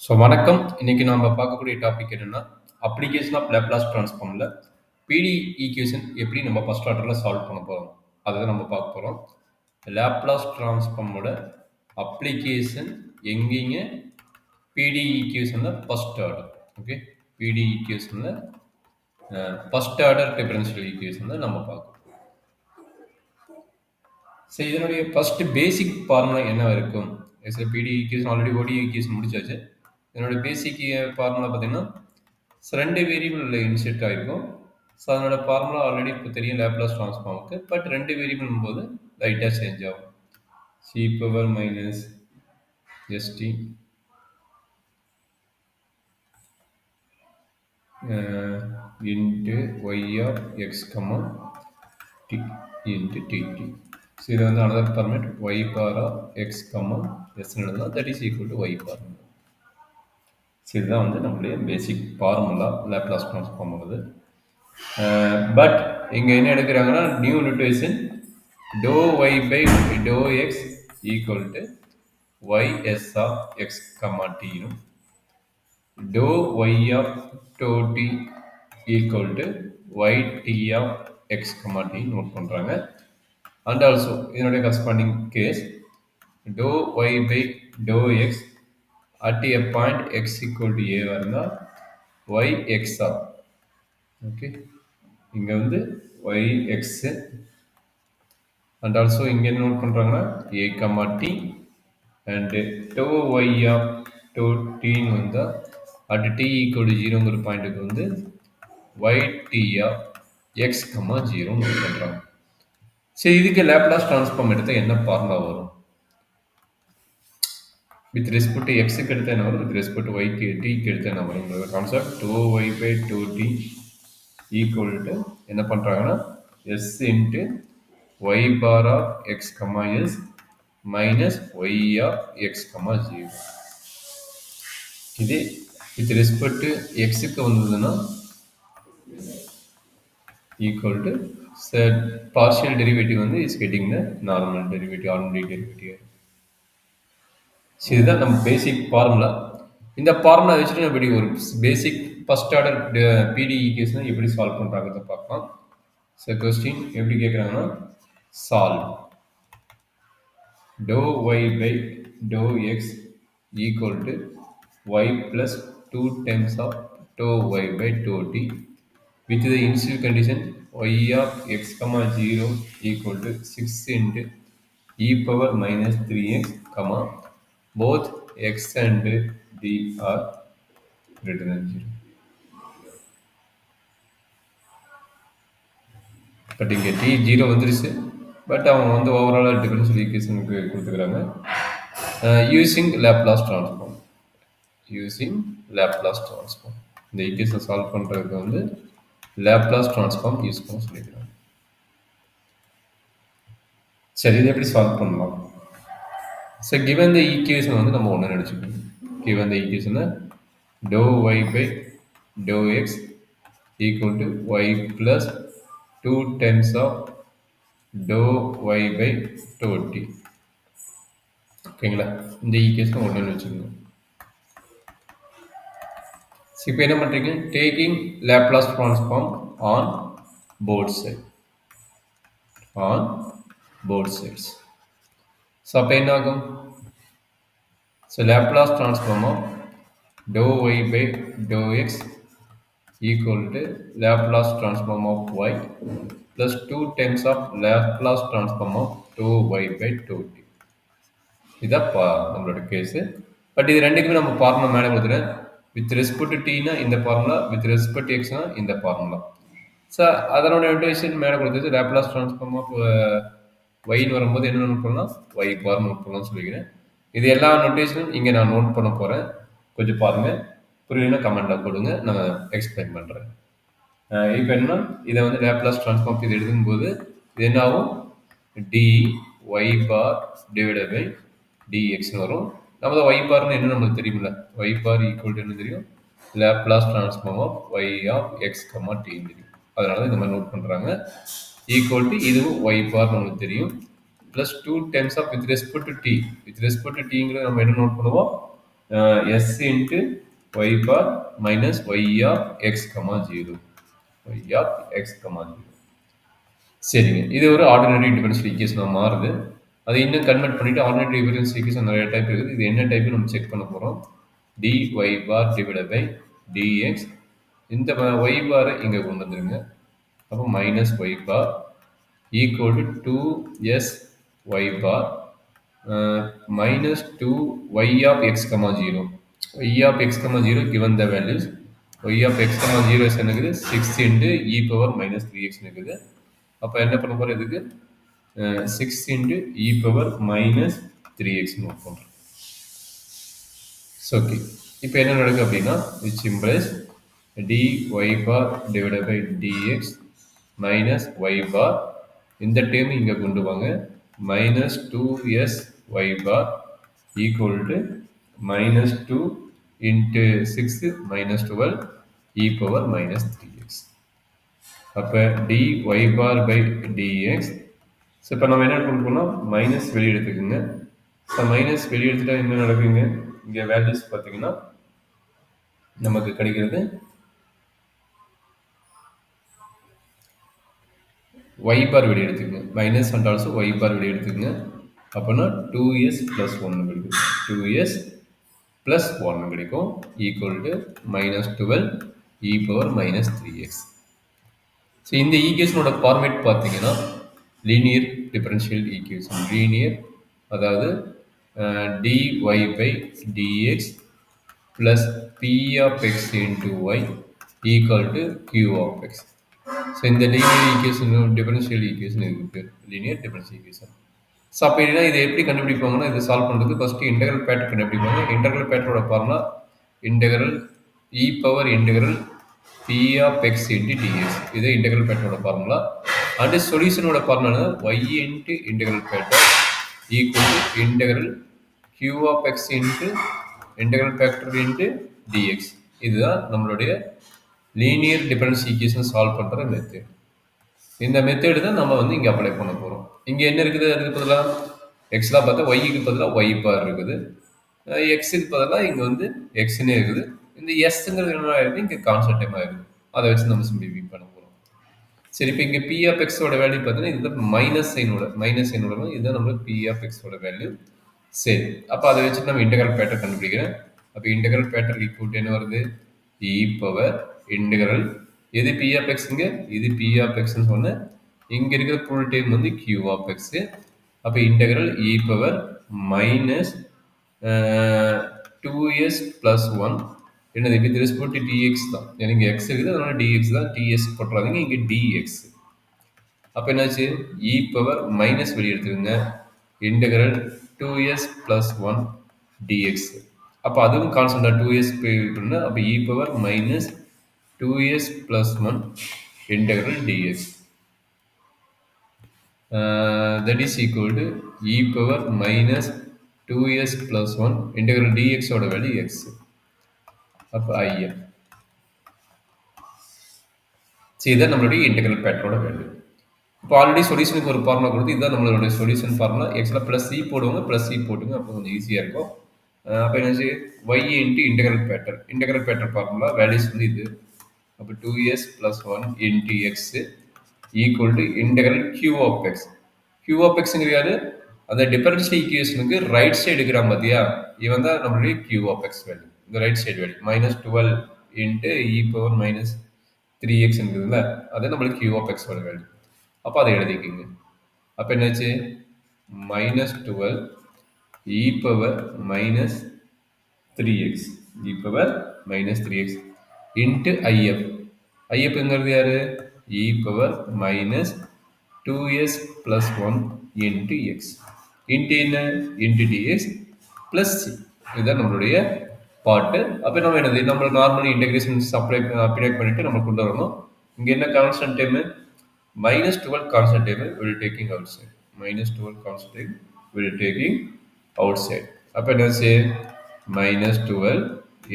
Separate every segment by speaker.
Speaker 1: So வணக்கம். இன்னைக்கு நாம பார்க்கக்கூடிய டாபிக் என்னன்னா, அப்ளிகேஷன் ஆஃப் லேப்லாஸ் ட்ரான்ஸ்ஃபார்ம்ல பிடி ஈக்குவேஷன் எப்படி நம்ம ஃபர்ஸ்ட் ஆர்டர்ல சால்வ் பண்ண போறோம். அதை நம்ம பார்க்க போறோம். லேப்லாஸ் ட்ரான்ஸ்ஃபார்மோட அப்ளிகேஷன் எங்கேங்க பிடி ஈக்குவேஷன்ல ஃபர்ஸ்ட் ஆர்டர். ஓகே, பிடி ஈக்குவேஷன்ல ஃபர்ஸ்ட் ஆர்டர் டிஃபரன்ஷியல் ஈக்குவேஷன்ல நம்ம பார்க்கணும். ஸோ இதனுடைய ஃபர்ஸ்ட் பேசிக் ஃபார்முலா என்ன இருக்கும்? பிடி ஈக்குவேஷன் ஆல்ரெடி ஓடி ஈக்குவேஷன் முடிச்சாச்சு. இதனோட பேசிக் ஃபார்முலா பார்த்தீங்கன்னா, ரெண்டு வேரியபிள் இன்செர்ட் ஆகிருக்கும். ஸோ அதனோட ஃபார்முலா ஆல்ரெடி இப்போ தெரியும் லேப்லாஸ் ட்ரான்ஸ்ஃபார்முக்கு. பட் ரெண்டு வேரியபிள் போது லைட்டாக சேஞ்ச் ஆகும். C power minus S T into Y of X comma T into D T. So இது வந்து another format Y bar of X comma எஸ்ன்னு எழுதலாம். That is equal to Y bar. So இதுதான் வந்து நம்மளுடைய பேசிக் ஃபார்முலா லேப்லாஸ் ட்ரான்ஸ்ஃபார்ம் ஆகுது. But இங்கே என்ன எடுக்கிறாங்கன்னா, new notation dow Y by to X equal to Y S of X comma டியும் dow Y of dow T equal to Y T of X comma T note பண்ணுறாங்க. And also இதனுடைய corresponding case dow Y by to X at a point x equal to a இருந்தால் y x ஆகும். Okay, இங்கே வந்து y x and also இங்கே என்ன note பண்ணுறாங்கன்னா a comma t and dow y of dow டின்னு வந்தால் அட் t ஈக்குவல் டு 0ங்கிற பாயிண்ட்டுக்கு வந்து y t of x comma 0 note பண்ணுறாங்க. சரி, இதுக்கு லேப்லாஸ் ட்ரான்ஸ்ஃபார்ம் எடுத்தால் என்ன ஃபார்முலா வரும்? with respect to x க்கு எடுத்த என்ன வரும், with respect to y க்கு t க்கு எடுத்த என்ன வரும்ங்கிற concept dow Y by to T equal to என்ன பண்ணுறாங்கன்னா S into Y bar of X comma S minus Y of X comma 0. இது வித் ரெஸ்பெக்ட் டு எக்ஸுக்கு வந்ததுன்னா ஈக்குவல் டு பார்ஷியல் டெரிவேட்டிவ் வந்து is getting the normal derivative, ordinary derivative. So இதுதான் நம்ம பேசிக் formula. இந்த formula வச்சுட்டு நம்ம இப்படி ஒரு பேசிக் ஃபர்ஸ்ட் ஆர்டர் பிடி ஈக்குவேஷனை எப்படி சால்வ் பண்ணுறாங்கிறத பார்க்கலாம். ஸோ கொஸ்டின் எப்படி கேட்குறாங்கன்னா, solve do Y by to X equal to y plus 2 times of do Y by to t with the initial condition y of x comma 0 equal to 6 into e power minus 3x comma both x and d are greater than 0. But இங்கே t 0 வந்துருச்சு. But அவங்க வந்து overall differential ஈக்குவேஷனுக்கு கொடுத்துக்கிறாங்க using Laplace transform. இந்த equation solve பண்ணுறதுக்கு வந்து Laplace transform use பண்ண சொல்லிக்கிறாங்க. சரி, இது எப்படி சால்வ் பண்ணலாம்? ஸோ கிவன் த ஈக்குவேஷன் வந்து நம்ம ஒன்று நினச்சிக்கணும். கிவன் த ஈக்குவேஷனை do Y by to X equal to y plus 2 times of do Y by to t. ஓகேங்களா? இந்த ஈக்குவேஷன் ஒன்று வச்சுக்கணும். இப்போ என்ன பண்ணுறீங்க, taking Laplace transform on both sides. So அப்போ என்ன ஆகும்? So Laplace transform of do Y by to X equal to Laplace transform of y plus 2 times of Laplace transform of do Y by to t. இதான் நம்மளோட case. But இது ரெண்டுக்குமே நம்ம formula மேலே கொடுத்துறேன். வித் ரெஸ்பெக்ட் டு டீனா இந்த formula, with respect எக்ஸ்னா இந்த formula. So அதனோட நோட்டேஷன் மேலே கொடுத்தது லேப்லாஸ் ட்ரான்ஸ்ஃபார்ம் ஆஃப் ஒய்ன்னு வரும்போது என்ன நோட் பண்ணலாம், ஒய் பார் நோட் பண்ணலாம்னு சொல்லிக்கிறேன். இது எல்லா நோட்டேஷனும் இங்கே நான் நோட் பண்ண போகிறேன். கொஞ்சம் பாருங்கள், புரியலன்னா கமெண்ட்டில் கொடுங்க, நான் எக்ஸ்பிளைன் பண்ணுறேன். இப்போ என்னன்னா, இதை வந்து லேப்லாஸ் ட்ரான்ஸ்ஃபார்ம் இது எழுதும்போது இது என்ன ஆகும், D Y bar divided by டிஎக்ஸ்னு வரும். நம்ம தான் ஒய் பார்னு என்ன நம்மளுக்கு தெரியுமில்ல, ஒய் பார் ஈக்குவல் டு என்ன தெரியும், Laplace transform of Y of X comma டின்னு தெரியும். அதனால தான் இந்த மாதிரி நோட் பண்ணுறாங்க. ஈக்குவல் டு இதுவும் ஒய் பார் நம்மளுக்கு தெரியும், plus 2 times of with respect to T. With respect to டிங்கிறது நம்ம என்ன நோட் பண்ணுவோம், s into y bar minus y of x comma 0. y of x comma 0. சரிங்க. இது ஒரு ஆர்டினரி டிஃபரன்ஷியல் ஈக்குவேஷனா மாறுது. அத இன்னும் கன்வெர்ட் பண்ணிட்டு ஆர்டினரி டிஃபரன்ஷியல் ஈக்குவேஷன் நெறைய டைப் இருக்குது. இது என்ன டைப்னு நம்ம செக் பண்ண போறோம். dy bar divided by dx. இந்த y பாரை இங்க கொண்டு வந்துருங்க. அப்போ minus y bar equal to 2s y பார் minus 2 y of x comma 0. y of x comma 0 given the values. y of x comma 0 is என்னக்குது 6 into e power minus 3x இருக்குது. அப்போ என்ன பண்ண போறோம் இதுக்கு 6 into e power minus 3x note பண்ணுறோம். Okay, இப்போ என்ன நடக்குது அப்படின்னா which implies dy bar divided by dx minus y bar இந்த டேர்ம் இங்க கொண்டு வாங்க minus 2s y bar equal to minus 2 into 6 minus 12 e power minus 3x. அப்போ dy bar by dx. So இப்போ நம்ம என்ன கொண்டு போனோம் மைனஸ் வெளியே எடுத்துக்கோங்க. ஸோ மைனஸ் வெளியே எடுத்துட்டா என்ன நடக்குங்க இங்கே வேல்யூஸ் பார்த்தீங்கன்னா நமக்கு கிடைக்கிறது y பார் வெளியே எடுத்துக்கங்க. மைனஸ் அண்ட் ஆல்சோ y பார் வெளியே எடுத்துக்கங்க. அப்போனா 2s plus 1 கிடைக்கும். 2s plus 1 கிடைக்கும் equal to minus 12 e power minus 3x. So இந்த ஈக்குவேஷனோட ஃபார்மேட் பார்த்தீங்கன்னா லீனியர் டிஃபரன்ஷியல் ஈக்குவேஷன். லீனியர் அதாவது dy by dx plus p of x into y equal to q of x. So இந்த linear equation differential equation இதுக்கு பேர் linear differential equation. So அப்போ இல்லைனா இதை எப்படி கண்டுபிடிப்பாங்கன்னா இது சால்வ் பண்ணுறது ஃபஸ்ட்டு இன்டெக்ரல் பேட்டர் கண்டுபிடிப்பாங்க. இன்டெக்ரல் பேட்டரோட formula integral E power integral P of X into D X. இது இன்டெக்ரல் பேட்டரோட ஃபார்முலா. அண்ட் சொல்யூஷனோட formula Y into integral factor equal to integral Q of X into integral factor into D X. இதுதான் நம்மளுடைய linear difference equation solve பண்ணுற method. இந்த method தான் நம்ம வந்து இங்கே அப்ளை பண்ண போகிறோம். இங்கே என்ன இருக்குது அதுக்கு பதிலாக எக்ஸ்லாம் பார்த்தா ஒய்க்கு பதிலாக ஒய் பார் இருக்குது. எக்ஸுக்கு பதிலாக இங்கே வந்து எக்ஸ்னே இருக்குது. இந்த எஸ்ங்கிறது என்ன ஆயிருக்கு இங்கே கான்ஸ்டன்ட் டைமாக இருக்குது. அதை வச்சு நம்ம சிம்பிளிஃபை பண்ண போகிறோம். சரி, இப்போ இங்கே பி ஆஃப் எக்ஸோட வேல்யூ பார்த்தீங்கன்னா இதுதான் மைனஸ் சைனோட இதுதான் நம்மளுக்கு பி ஆஃப் எக்ஸோட வேல்யூ. சரி, அப்போ அதை வச்சு நம்ம இன்டெக்ரல் பேட்டர் கண்டுபிடிக்கிறேன். அப்போ இன்டெக்ரல் பேட்டர் ஈக்குவல் என்ன வருது இ பவர் இன்டெக்ரல் எது பி ஆஃப் எக்ஸுங்க இது பி ஆஃப் எக்ஸ்ன்னு சொன்னேன். இங்கே இருக்கிற ஃபுல் டைம் வந்து கியூ ஆஃப் எக்ஸு. அப்போ integral E power minus 2s plus 1 என்னது வித் ரெஸ்பெக்ட் டு dx தான். எனக்கு x இருக்குது அதனால dx தான். ds போட்டுறாதீங்க, இங்கே dx. அப்போ என்னாச்சு e பவர் மைனஸ் வெளியே எடுத்துருங்க இன்டெக்ரல் 2s plus 1 dx. அப்போ அதுவும் கான்ஸ்டன்டா 2s போயிட்டுனா அப்போ e power minus 2s plus 1 integral dx. That is equal to e power minus 2s plus 1 integral dx ஓட வேல்யூ x. அப்போ im. சரி, இதான் நம்மளுடைய இன்டெக்ரல் பேட்டரோட வேல்யூ. இப்போ ஆல்ரெடி சொல்யூஷனுக்கு ஒரு ஃபார்முலா கொடுத்து இதுதான் நம்மளுடைய சொல்யூஷன் ஃபார்முலா. எக்ஸில் ப்ளஸ் சி போடுவாங்க, ப்ளஸ் சி போட்டுங்க, அப்போ கொஞ்சம் ஈஸியாக இருக்கும். அப்போ என்னாச்சு y into integral factor formula values வந்து இது. அப்போ 2s plus 1 into x equal to integral q of x. q of x யாரு அந்த டிஃபரன்ஷியல் ஈக்குவேஷனுக்கு ரைட் சைடு எடுக்கிறான் பார்த்தியா, இவன் தான் நம்மளுடைய q of x வேல்யூ. இந்த right side value minus 12 into E power minus 3x இருக்குதுல்ல, அது நம்மளுக்கு q of x ஓட வேல்யூ. அப்போ அதை எழுதிக்கிங்க. அப்போ என்னாச்சு minus 12 E power minus 3x E power minus 3x into I F. ஐஎஃப்ங்கிறது யாரு E power minus 2s plus 1 into X into என்ன இன்ட்டு டிஎக்ஸ் ப்ளஸ் சி. இதுதான் நம்மளுடைய பாட்டு. அப்போ நம்ம என்னது நம்ம நார்மலி இன்டெகிரேஷன் அப்ளை பண்ணிட்டு நம்ம கொண்டு வரணும். இங்கே என்ன constant time minus 12 constant time will taking out side. Minus 12 constant time will taking out side. அப்போ என்னாச்சு minus 12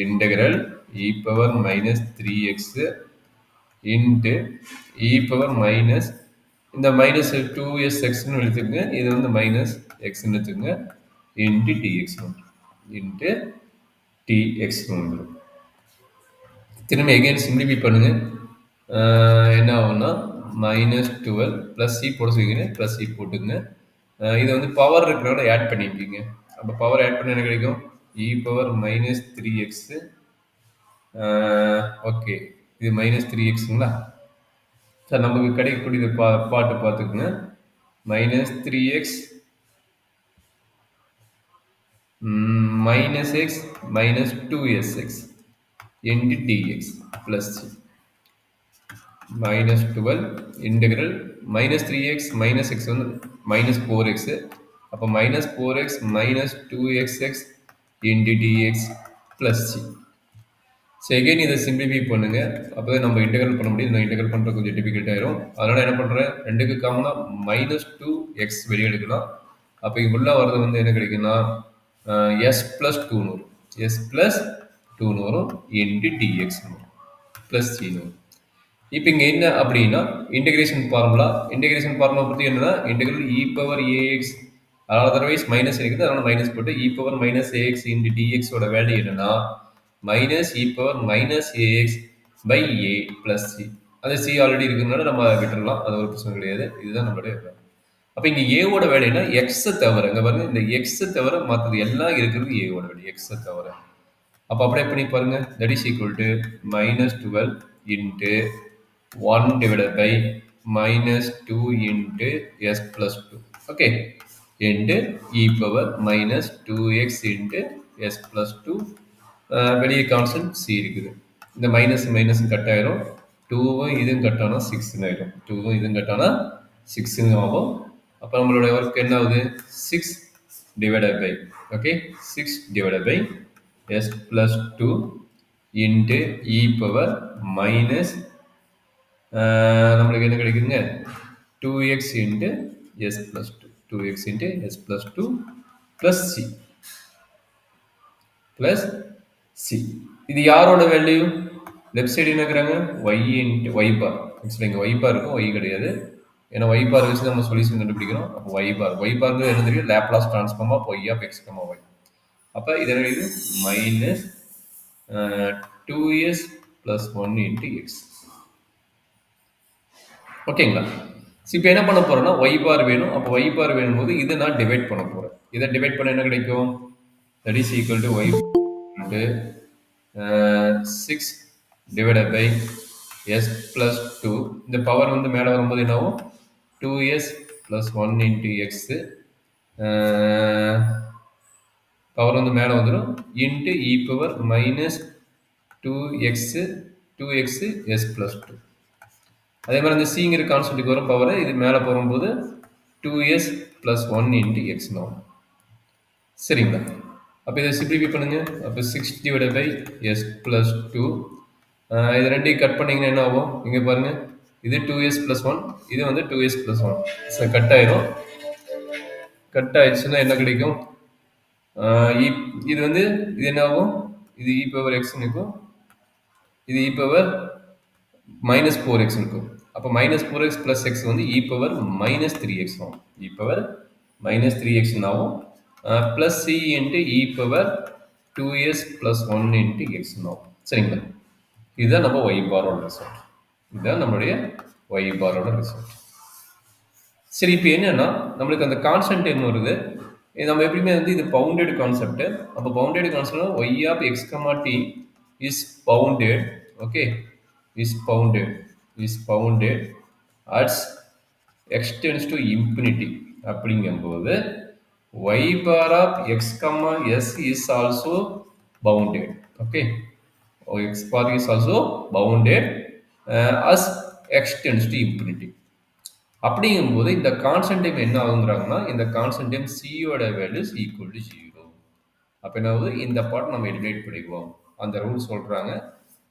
Speaker 1: integral e power minus 3x into e power minus இந்த மைனஸ் 2s எக்ஸ்னு எடுத்துக்கங்க, இது வந்து மைனஸ் எக்ஸ்ன்னு எடுத்துக்கங்க இன்ட்டு டிஎக்ஸ் இன்ட்டு dx வந்துடும். திரும்ப எகைன் சிம்பிளிஃபை பண்ணுங்க. என்ன ஆகும்னா -12 ப்ளஸ் சி போட சொல்லிக்கிறேன், ப்ளஸ் சி போட்டுங்க. இதை வந்து பவர் இருக்கிறனால ஆட் பண்ணியிருக்கீங்க. அப்போ பவர் ஆட் பண்ண என்ன கிடைக்கும்? E power -3x. ஓகே, இது -3xங்களா? சார் நமக்கு கிடைக்கக்கூடியது பாட்டு பார்த்துக்குங்க. -3x -x -2sx into dx plus c. -12 integral -3x -x வந்து -4x. அப்போ -4x -2xx into dx plus c. So again இதை சிம்பிளிஃபை பண்ணுங்க. அப்போ தான் நம்ம இன்டெகிரல் பண்ண முடியும். நான் இன்டெகிரல் பண்ணுறது கொஞ்சம் டிஃபிகல்ட் ஆயிரும். அதனால் என்ன பண்ணுறேன், ரெண்டுக்கு காமனாக -2x வெளியே எடுக்கலாம். அப்போ இங்கே உள்ள வர்றது வந்து என்ன கிடைக்குன்னா எஸ் ப்ளஸ் 2 வரும். எஸ் ப்ளஸ் 2 வரும் இன்டு டிஎக்ஸ் வரும் ப்ளஸ் சி வரும். இப்போ இங்கே என்ன அப்படின்னா இன்டெகிரேஷன் ஃபார்முலா பற்றி என்னன்னா integral e power ax, otherwise minus இருக்குது, அதனால் மைனஸ் போட்டு இ பவர் -ax இன்டு டிஎக்ஸோட வேல்யூ என்னன்னா -e power -ax by a plus C. அது சி ஆல்ரெடி இருக்கிறதுனால நம்ம விட்டுடலாம், அது ஒரு பிரச்சனை கிடையாது. இதுதான் நம்மளுடைய வேலை. அப்போ இங்கே ஏவோட வேலைன்னா எக்ஸை தவிர, இங்கே பாருங்க, இந்த எக்ஸை தவிர மற்றது எல்லாம் இருக்கிறது ஏவோட வேலை, எக்ஸை தவிர. அப்போ அப்படியே பண்ணி பாருங்க. That is equal to -12 into 1 divided by -2 into s plus 2. Okay, into e power -2x into s plus 2. வெளியே கான்ஸ்டன்ட் c இருக்குது. இந்த மைனஸ் மைனஸ் கட் ஆயிரும். 2வும் இதுவும் கட் ஆனால் 6 ஆயிடும். 2வும் இதுவும் கட் ஆனால் 6 ஆகும். அப்போ நம்மளுடைய ஒர்க் என்ன ஆகுது? 6 divided by, okay, 6 divided by s plus 2 into e power minus நம்மளுக்கு என்ன கிடைக்குதுங்க? 2x into s plus 2. 2x into s plus 2 plus c. plus c. இது யாரோட வேல்யூ? லெஃப்ட் சைடு என்ன இருக்கிறாங்க? y into y bar. Actually இங்கே y bar இருக்கும், y கிடையாது. ஏன்னா y bar வச்சு நம்ம சொல்யூஷன் கண்டுபிடிக்கிறோம். அப்போ y bar என்ன தெரியும்? Laplace transform of y of x, y. அப்போ இது என்ன இது? Minus 2s plus 1 into x. ஓகேங்களா? இப்போ என்ன பண்ண போறேன்னா y bar வேணும். அப்போ y bar வேணும் போது இதை நான் டிவைட் பண்ண போறேன். இதை டிவைட் பண்ண என்ன கிடைக்கும்? That is equal to y into 6 divided by s plus 2. இந்த பவர் வந்து மேலே வரும்போது என்ன ஆகும்? 2s plus 1 into x. Power வந்து மேலே வந்துடும் into E power minus 2x s plus 2. அதே மாதிரி இந்த சிங்கிற கான்ஸ்டன்ட்டுக்கு வரும் பவர், இது மேலே போகும்போது 2s plus 1 into x ஆகும். சரிங்களா? அப்போ இதை சிம்பிளிஃபை பண்ணுங்க. அப்போ 6 divided by s plus 2. இது ரெண்டையும் கட் பண்ணிங்கன்னா என்ன ஆகும்? இங்கே பாருங்கள், இது 2s plus 1, இது வந்து 2s plus 1. ஸோ கட் ஆயிரும். கட் ஆயிடுச்சுன்னா என்ன கிடைக்கும்? இது வந்து இது என்ன ஆகும்? இது இ பவர் எக்ஸ்னு இருக்கும், இது இ பவர் -4x இருக்கும். அப்போ -4x plus x வந்து இ பவர் -3x ஆகும். இ பவர் -3x ஆகும். plus c into e power 2s plus 1 into x ஆகும். சரிங்களா? இதுதான் நம்ம y பாரோட ரிசல்ட். இதுதான் நம்மளுடைய y பாரோட ரிசல்ட். சரி, இப்போ என்னன்னா நம்மளுக்கு அந்த கான்ஸ்டன்ட் என்ன வருது? நம்ம எப்படியுமே வந்து இது பவுண்டட் கான்செப்ட். அப்போ bounded concept y of x, t is bounded. Okay, is bounded at x tends to infinity. அப்படிங்கும்போது y bar of x comma s is also bounded. Okay, x bar is also bounded as x tends to infinity. அப்படிங்கும்போது இந்த constant time என்ன ஆகுங்கிறாங்கன்னா, இந்த constant time சியோட வேல்யூஸ் equal to 0. அப்போ என்ன ஆகுது? இந்த பார்ட் நம்ம எலிமினேட் பண்ணிக்குவோம். அந்த ரூல் சொல்கிறாங்க.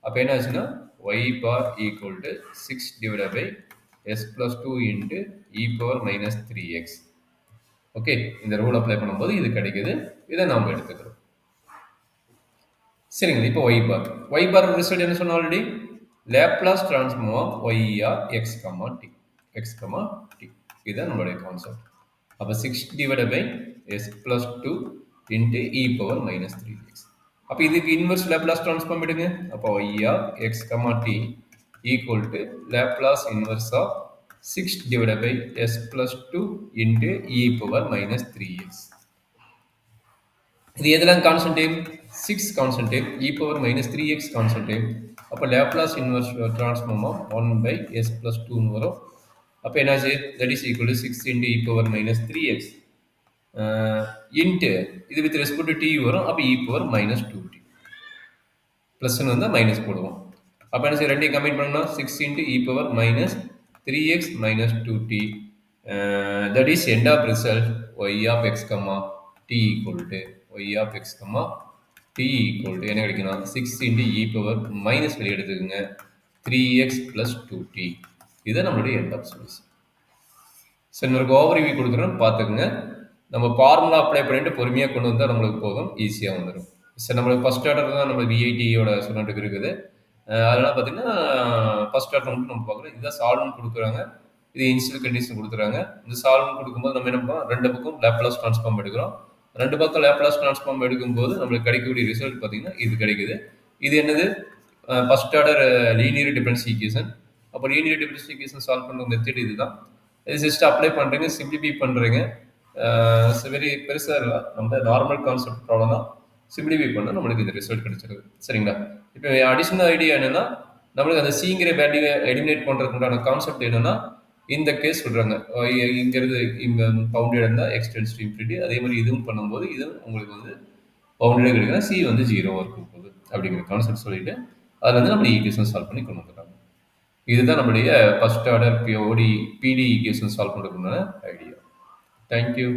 Speaker 1: அப்போ என்ன ஆச்சுன்னா y bar equal to 6 divided by s plus 2 into e power minus 3x. Okay, இந்த ரூல் அப்ளை பண்ணும்போது இது கிடைக்குது. இதை நாம் எடுத்துக்கிறோம். சரிங்களா? இப்போ y bar ரிசல்ட் என்ன சொன்ன already? Laplace transform of y of x, t. இதுதான் நம்மளுடைய கான்செப்ட். அப்போ 6 divided by s plus 2 into e power minus 3x. அப்போ இதுக்கு இன்வெர்ஸ் லேப்லாஸ் ட்ரான்ஸ்ஃபார்ம் எடுங்க. அப்போ y of x, t equal to Laplace inverse of 6 divided by s plus 2 into e power minus 3x. இது எதெல்லாம் constant time? 6 constant time, e power minus 3x constant time. அப்போ Laplace inverse transform of 1 by s plus 2 வரும். அப்போ என்னாச்சு? That is equal to 6 into e power minus 3x into இது with respect to t வரும். அப்போ e power minus 2t ப்ளஸ்ன்னு வந்தால் minus போடுவோம். அப்போ என்ன செய்ய ரெண்டையும் கம்பைன் பண்ணோம்னா 6 into e power minus 3x minus 2t that is end of result y of x comma t equal to y of x comma t equal to என்ன கிடைக்கணும் 6 into e power minus வெளியே எடுத்துக்கோங்க 3x plus 2t இதுதான் நம்மளுடைய end of solution. சரி நம்மளுக்கு overview கொடுக்குறோம் பார்த்துக்குங்க. நம்ம ஃபார்முலா அப்ளை பண்ணிட்டு பொறுமையாக கொண்டு வந்தால் நம்மளுக்கு போதும், ஈஸியாக வந்துடும். சரி நம்மளுக்கு ஃபஸ்ட் ஆர்டர் தான் நம்ம விஐடியோட சொன்னதுக்கு இருக்குது. அதனால் பார்த்தீங்கன்னா ஃபஸ்ட் ஆர்டர் மட்டும் நம்ம பார்க்குறோம். இதுதான் சால்வ்னு கொடுக்குறாங்க, இது இனிஷியல் கண்டிஷன் கொடுக்குறாங்க. இந்த சால்வ்னு கொடுக்கும்போது நம்ம என்ன பண்ணுறோம், ரெண்டு பக்கம் லேப்லாஸ் ட்ரான்ஸ்ஃபார்ம் எடுக்கிறோம். ரெண்டு பக்கம் லேப்லாஸ் ட்ரான்ஸ்ஃபார்ம் எடுக்கும்போது நம்மளுக்கு கிடைக்கக்கூடிய ரிசல்ட் பார்த்தீங்கன்னா இது கிடைக்குது. இது என்னது? First order linear difference equation. அப்போ லீனியர் டிஃபரன்ஸ் ஈக்குவேஷன் சால்வ் பண்ணுற மெத்தட் இதுதான். இது ஜஸ்ட் அப்ளை பண்ணுறீங்க, சிம்பிளிஃபை பண்ணுறீங்க. வெரி பெருசாக இல்லை, நம்ம நார்மல் கான்செப்ட் ப்ராப்ளம் தான். சிம்பிளிஃபை பண்ணால் நம்மளுக்கு இந்த ரிசல்ட் கிடைச்சிருது. சரிங்களா? இப்போ அடிஷனல் ஐடியா என்னென்னா, நம்மளுக்கு அந்த சிங்கிற வேல்யூ எலிமினேட் பண்ணுறதுக்கு உண்டான கான்செப்ட் என்னென்னா, இந்த கேஸ் சொல்கிறாங்க இங்கிறது இங்கே பவுண்டட் இருந்தால் எக்ஸ்டென்ஸ் டு இன்ஃபினிட்டி. அதே மாதிரி இதுவும் பண்ணும்போது இது உங்களுக்கு வந்து பவுண்டடே கிடைக்குன்னா சி வந்து 0 இருக்கும் போது அப்படிங்கிற கான்செப்ட் சொல்லிட்டு அதில் வந்து நம்ம ஈக்குவேஷன் சால்வ் பண்ணி கொண்டு வந்துடுறாங்க. இதுதான் நம்மளுடைய ஃபர்ஸ்ட் ஆர்டர் பிடி ஈக்குவேஷன் சால்வ் பண்ணுறதுக்குண்டான ஐடியா. தேங்க்யூ.